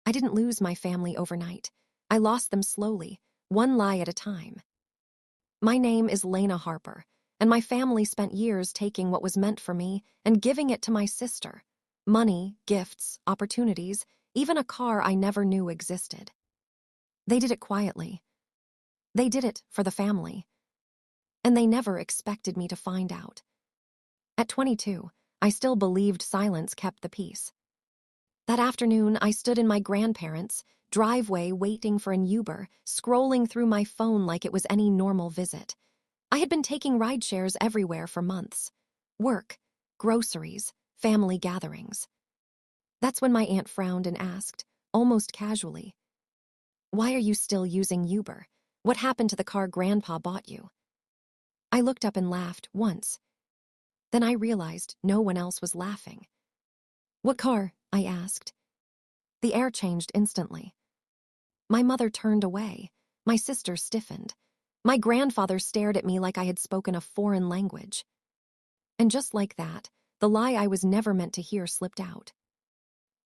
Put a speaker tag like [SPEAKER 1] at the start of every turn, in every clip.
[SPEAKER 1] I didn't lose my family overnight. I lost them slowly, one lie at a time. My name is Lena Harper, and my family spent years taking what was meant for me and giving it to my sister. Money, gifts, opportunities, even a car I never knew existed. They did it quietly. They did it for the family. And they never expected me to find out. At 22, I still believed silence kept the peace. That afternoon, I stood in my grandparents' driveway waiting for an Uber, scrolling through my phone like it was any normal visit. I had been taking ride shares everywhere for months. Work, groceries, family gatherings. That's when my aunt frowned and asked, almost casually, "Why are you still using Uber? What happened to the car Grandpa bought you?" I looked up and laughed once. Then I realized no one else was laughing. "What car?" I asked. The air changed instantly. My mother turned away. My sister stiffened. My grandfather stared at me like I had spoken a foreign language. And just like that, the lie I was never meant to hear slipped out.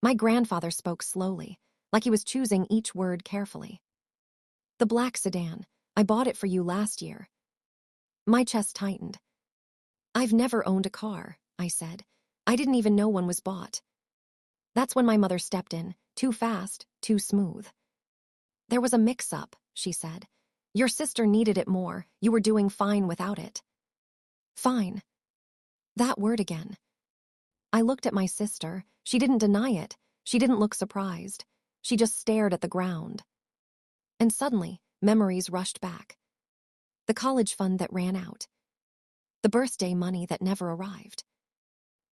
[SPEAKER 1] My grandfather spoke slowly, like he was choosing each word carefully. "The black sedan. I bought it for you last year." My chest tightened. "I've never owned a car," I said. "I didn't even know one was bought." That's when my mother stepped in, too fast, too smooth. "There was a mix-up," she said. "Your sister needed it more. You were doing fine without it." Fine. That word again. I looked at my sister. She didn't deny it. She didn't look surprised. She just stared at the ground. And suddenly, memories rushed back. The college fund that ran out. The birthday money that never arrived.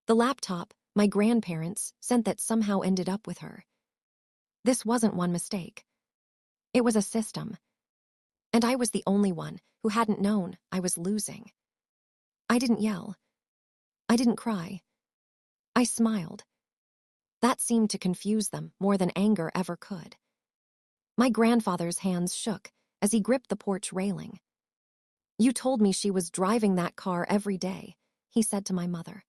[SPEAKER 1] The laptop my grandparents sent that somehow ended up with her. This wasn't one mistake. It was a system. And I was the only one who hadn't known I was losing. I didn't yell. I didn't cry. I smiled. That seemed to confuse them more than anger ever could. My grandfather's hands shook as he gripped the porch railing. "You told me she was driving that car every day," he said to my mother.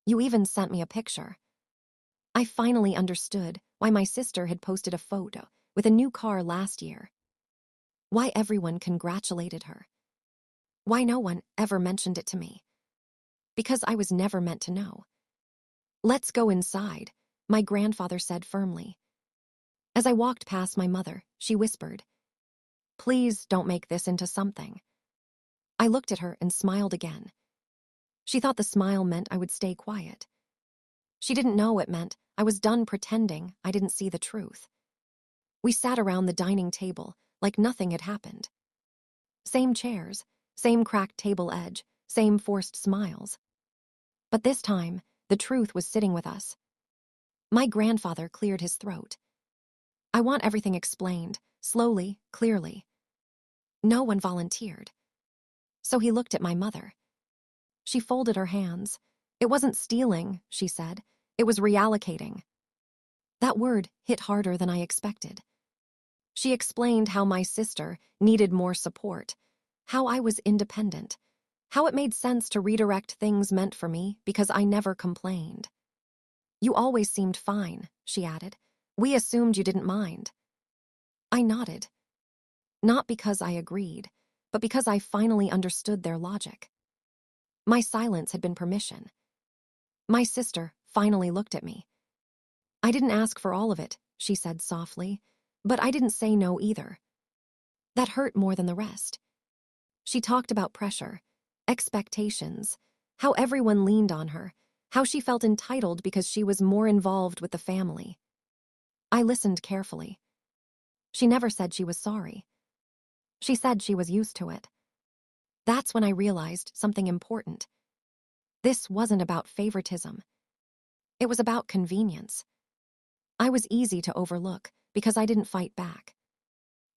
[SPEAKER 1] "You even sent me a picture." I finally understood why my sister had posted a photo with a new car last year. Why everyone congratulated her. Why no one ever mentioned it to me. Because I was never meant to know. "Let's go inside," my grandfather said firmly. As I walked past my mother, she whispered, "Please don't make this into something." I looked at her and smiled again. She thought the smile meant I would stay quiet. She didn't know it meant I was done pretending I didn't see the truth. We sat around the dining table like nothing had happened. Same chairs, same cracked table edge, same forced smiles. But this time, the truth was sitting with us. My grandfather cleared his throat. "I want everything explained, slowly, clearly." No one volunteered. So he looked at my mother. She folded her hands. "It wasn't stealing," she said. "It was reallocating." That word hit harder than I expected. She explained how my sister needed more support, how I was independent, how it made sense to redirect things meant for me because I never complained. "You always seemed fine," she added. "We assumed you didn't mind." I nodded. Not because I agreed, but because I finally understood their logic. My silence had been permission. My sister finally looked at me. "I didn't ask for all of it," she said softly, "but I didn't say no either." That hurt more than the rest. She talked about pressure, expectations, how everyone leaned on her, how she felt entitled because she was more involved with the family. I listened carefully. She never said she was sorry. She said she was used to it. That's when I realized something important. This wasn't about favoritism. It was about convenience. I was easy to overlook because I didn't fight back.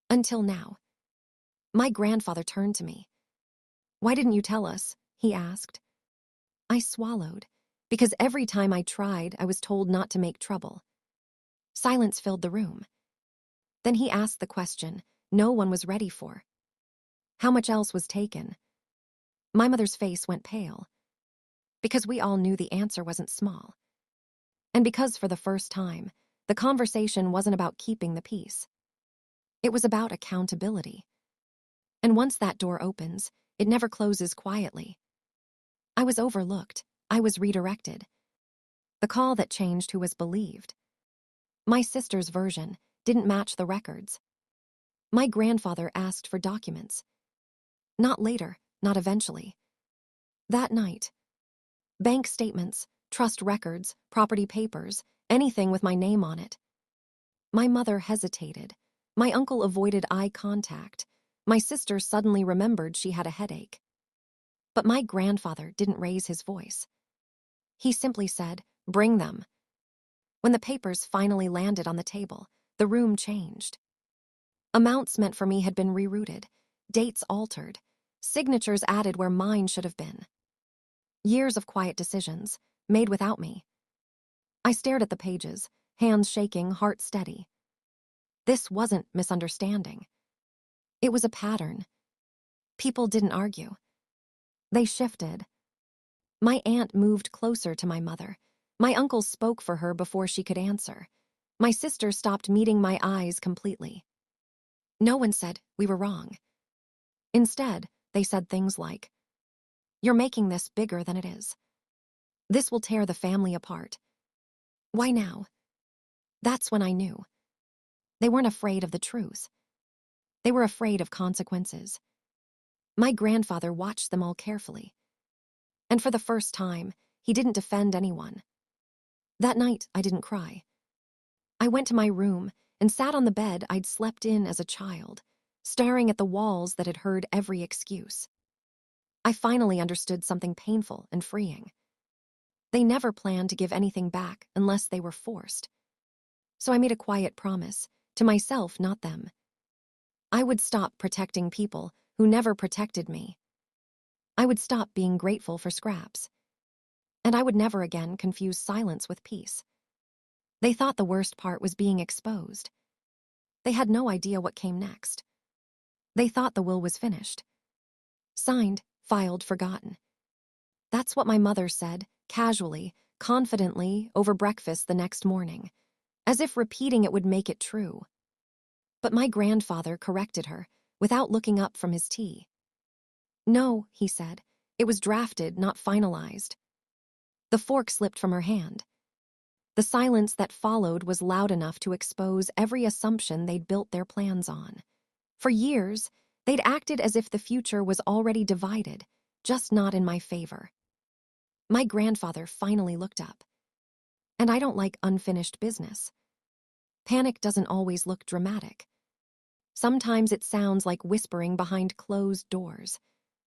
[SPEAKER 1] Until now. My grandfather turned to me. "Why didn't you tell us?" he asked. I swallowed, because every time I tried, I was told not to make trouble. Silence filled the room. Then he asked the question no one was ready for. How much else was taken? My mother's face went pale. Because we all knew the answer wasn't small. And because for the first time, The conversation wasn't about keeping the peace. It was about accountability. And once that door opens, it never closes quietly. I was overlooked. I was redirected. The call that changed who was believed. My sister's version didn't match the records. My grandfather asked for documents. Not later, not eventually. That night. Bank statements, trust records, property papers, anything with my name on it. My mother hesitated. My uncle avoided eye contact. My sister suddenly remembered she had a headache. But my grandfather didn't raise his voice. He simply said, "Bring them." When the papers finally landed on the table, the room changed. Amounts meant for me had been rerouted, dates altered, signatures added where mine should have been. Years of quiet decisions, made without me. I stared at the pages, hands shaking, heart steady. This wasn't misunderstanding. It was a pattern. People didn't argue. They shifted. My aunt moved closer to my mother. My uncle spoke for her before she could answer. My sister stopped meeting my eyes completely. No one said we were wrong. Instead, they said things like, "You're making this bigger than it is. This will tear the family apart." Why now? That's when I knew. They weren't afraid of the truth. They were afraid of consequences. My grandfather watched them all carefully. And for the first time, he didn't defend anyone. That night, I didn't cry. I went to my room and sat on the bed I'd slept in as a child, staring at the walls that had heard every excuse. I finally understood something painful and freeing. They never planned to give anything back unless they were forced. So I made a quiet promise, to myself, not them. I would stop protecting people who never protected me. I would stop being grateful for scraps. And I would never again confuse silence with peace. They thought the worst part was being exposed. They had no idea what came next. They thought the will was finished. Signed, filed, forgotten. That's what my mother said, casually, confidently, over breakfast the next morning, as if repeating it would make it true. But my grandfather corrected her, without looking up from his tea. "No," he said, "it was drafted, not finalized." The fork slipped from her hand. The silence that followed was loud enough to expose every assumption they'd built their plans on. For years, they'd acted as if the future was already divided, just not in my favor. My grandfather finally looked up. And I don't like unfinished business. Panic doesn't always look dramatic. Sometimes it sounds like whispering behind closed doors,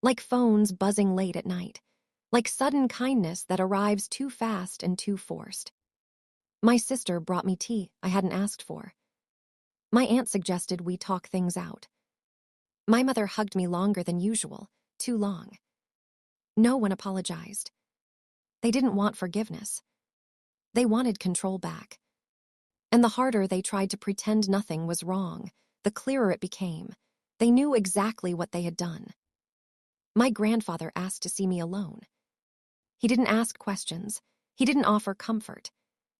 [SPEAKER 1] like phones buzzing late at night, like sudden kindness that arrives too fast and too forced. My sister brought me tea I hadn't asked for. My aunt suggested we talk things out. My mother hugged me longer than usual, too long. No one apologized. They didn't want forgiveness. They wanted control back. And the harder they tried to pretend nothing was wrong, the clearer it became. They knew exactly what they had done. My grandfather asked to see me alone. He didn't ask questions. He didn't offer comfort.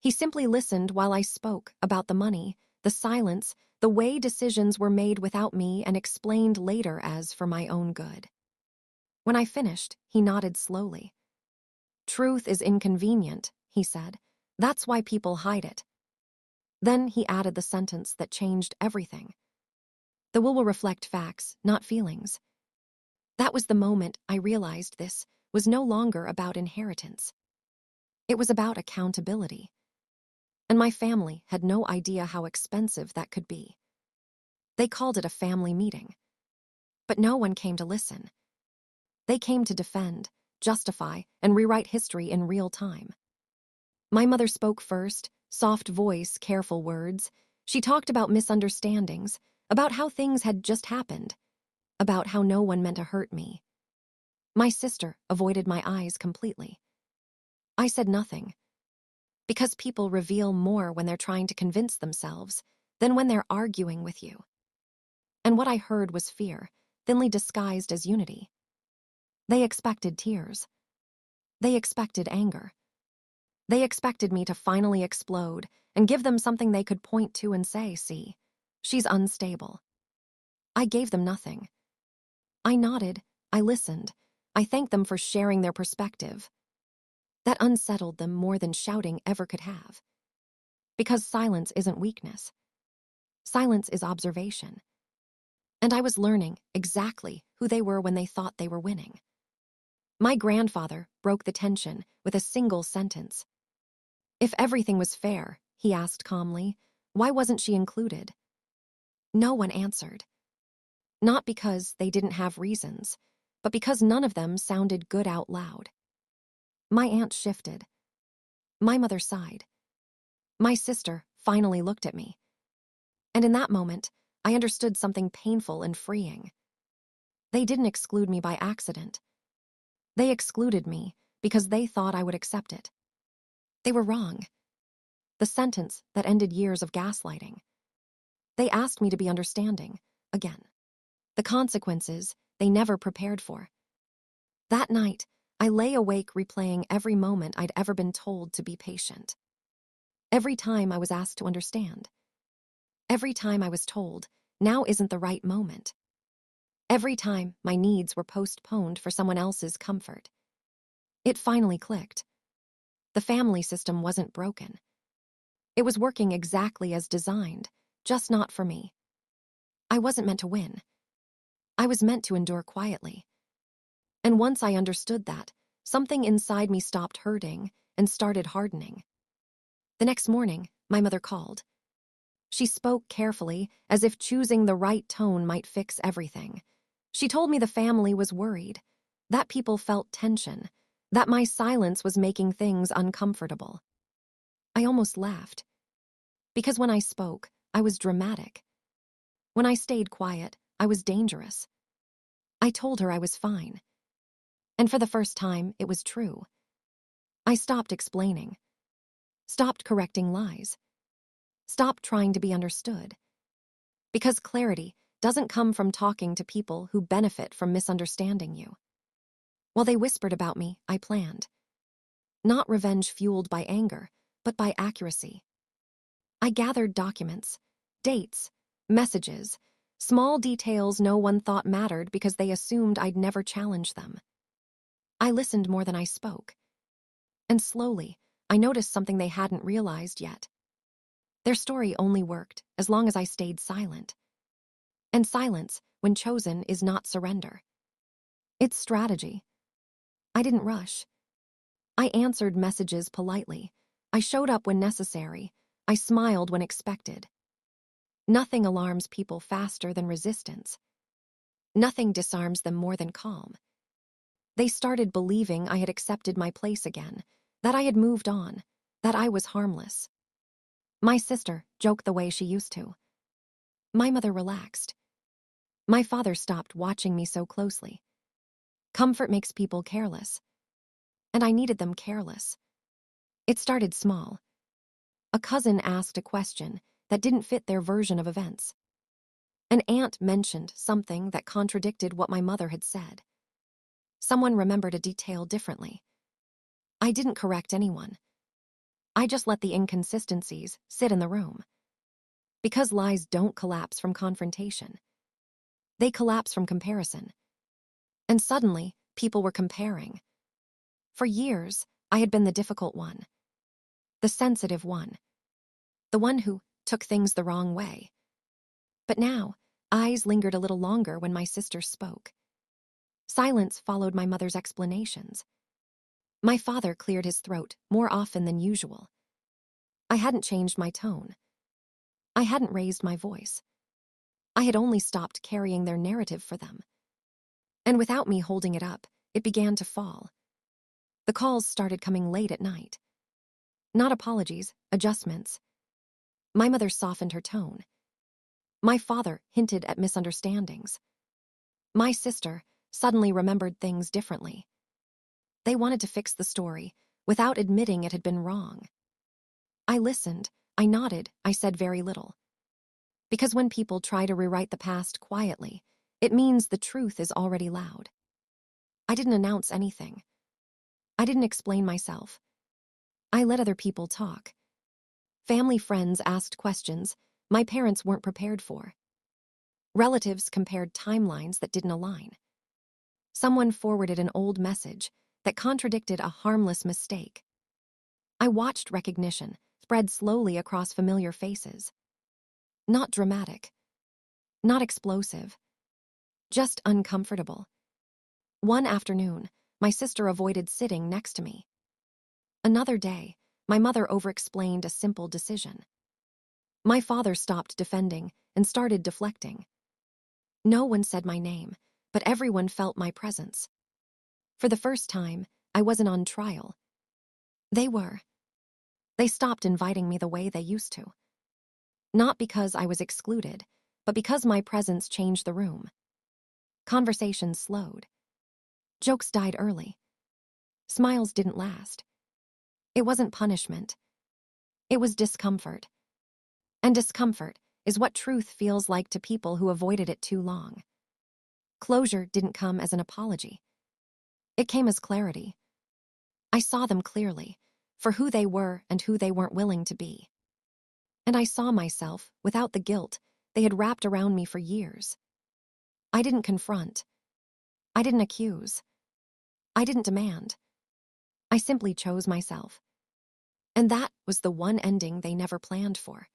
[SPEAKER 1] He simply listened while I spoke about the money, the silence, the way decisions were made without me, and explained later as for my own good. When I finished, he nodded slowly. "Truth is inconvenient," he said. "That's why people hide it." Then he added the sentence that changed everything. "The will reflect facts, not feelings." That was the moment I realized this was no longer about inheritance. It was about accountability. And my family had no idea how expensive that could be. They called it a family meeting. But no one came to listen. They came to defend, justify, and rewrite history in real time. My mother spoke first, soft voice, careful words. She talked about misunderstandings, about how things had just happened, about how no one meant to hurt me. My sister avoided my eyes completely. I said nothing. Because people reveal more when they're trying to convince themselves than when they're arguing with you. And what I heard was fear, thinly disguised as unity. They expected tears. They expected anger. They expected me to finally explode and give them something they could point to and say, see, she's unstable. I gave them nothing. I nodded, I listened, I thanked them for sharing their perspective. That unsettled them more than shouting ever could have. Because silence isn't weakness. Silence is observation. And I was learning exactly who they were when they thought they were winning. My grandfather broke the tension with a single sentence. If everything was fair, he asked calmly, why wasn't she included? No one answered. Not because they didn't have reasons, but because none of them sounded good out loud. My aunt shifted. My mother sighed. My sister finally looked at me. And in that moment, I understood something painful and freeing. They didn't exclude me by accident. They excluded me because they thought I would accept it. They were wrong. The sentence that ended years of gaslighting. They asked me to be understanding, again. The consequences they never prepared for. That night, I lay awake replaying every moment I'd ever been told to be patient. Every time I was asked to understand. Every time I was told, now isn't the right moment. Every time my needs were postponed for someone else's comfort. It finally clicked. The family system wasn't broken. It was working exactly as designed, just not for me. I wasn't meant to win. I was meant to endure quietly. And once I understood that, something inside me stopped hurting and started hardening. The next morning, my mother called. She spoke carefully, as if choosing the right tone might fix everything. She told me the family was worried, that people felt tension, that my silence was making things uncomfortable. I almost laughed. Because when I spoke, I was dramatic. When I stayed quiet, I was dangerous. I told her I was fine. And for the first time, it was true. I stopped explaining. Stopped correcting lies. Stopped trying to be understood. Because clarity doesn't come from talking to people who benefit from misunderstanding you. While they whispered about me, I planned. Not revenge fueled by anger, but by accuracy. I gathered documents, dates, messages, small details no one thought mattered because they assumed I'd never challenge them. I listened more than I spoke. And slowly, I noticed something they hadn't realized yet. Their story only worked as long as I stayed silent. And silence, when chosen, is not surrender. It's strategy. I didn't rush. I answered messages politely. I showed up when necessary. I smiled when expected. Nothing alarms people faster than resistance. Nothing disarms them more than calm. They started believing I had accepted my place again, that I had moved on, that I was harmless. My sister joked the way she used to. My mother relaxed. My father stopped watching me so closely. Comfort makes people careless. And I needed them careless. It started small. A cousin asked a question that didn't fit their version of events. An aunt mentioned something that contradicted what my mother had said. Someone remembered a detail differently. I didn't correct anyone. I just let the inconsistencies sit in the room. Because lies don't collapse from confrontation. They collapse from comparison. And suddenly, people were comparing. For years, I had been the difficult one. The sensitive one. The one who took things the wrong way. But now, eyes lingered a little longer when my sister spoke. Silence followed my mother's explanations. My father cleared his throat more often than usual. I hadn't changed my tone. I hadn't raised my voice. I had only stopped carrying their narrative for them. And without me holding it up, it began to fall. The calls started coming late at night. Not apologies, adjustments. My mother softened her tone. My father hinted at misunderstandings. My sister suddenly remembered things differently. They wanted to fix the story without admitting it had been wrong. I listened, I nodded, I said very little. Because when people try to rewrite the past quietly, it means the truth is already loud. I didn't announce anything. I didn't explain myself. I let other people talk. Family friends asked questions my parents weren't prepared for. Relatives compared timelines that didn't align. Someone forwarded an old message that contradicted a harmless mistake. I watched recognition spread slowly across familiar faces. Not dramatic, not explosive, just uncomfortable. One afternoon, my sister avoided sitting next to me. Another day, my mother overexplained a simple decision. My father stopped defending and started deflecting. No one said my name, but everyone felt my presence. For the first time, I wasn't on trial. They were. They stopped inviting me the way they used to. Not because I was excluded, but because my presence changed the room. Conversations slowed. Jokes died early. Smiles didn't last. It wasn't punishment. It was discomfort. And discomfort is what truth feels like to people who avoided it too long. Closure didn't come as an apology. It came as clarity. I saw them clearly, for who they were and who they weren't willing to be. And I saw myself without the guilt they had wrapped around me for years. I didn't confront. I didn't accuse. I didn't demand. I simply chose myself. And that was the one ending they never planned for.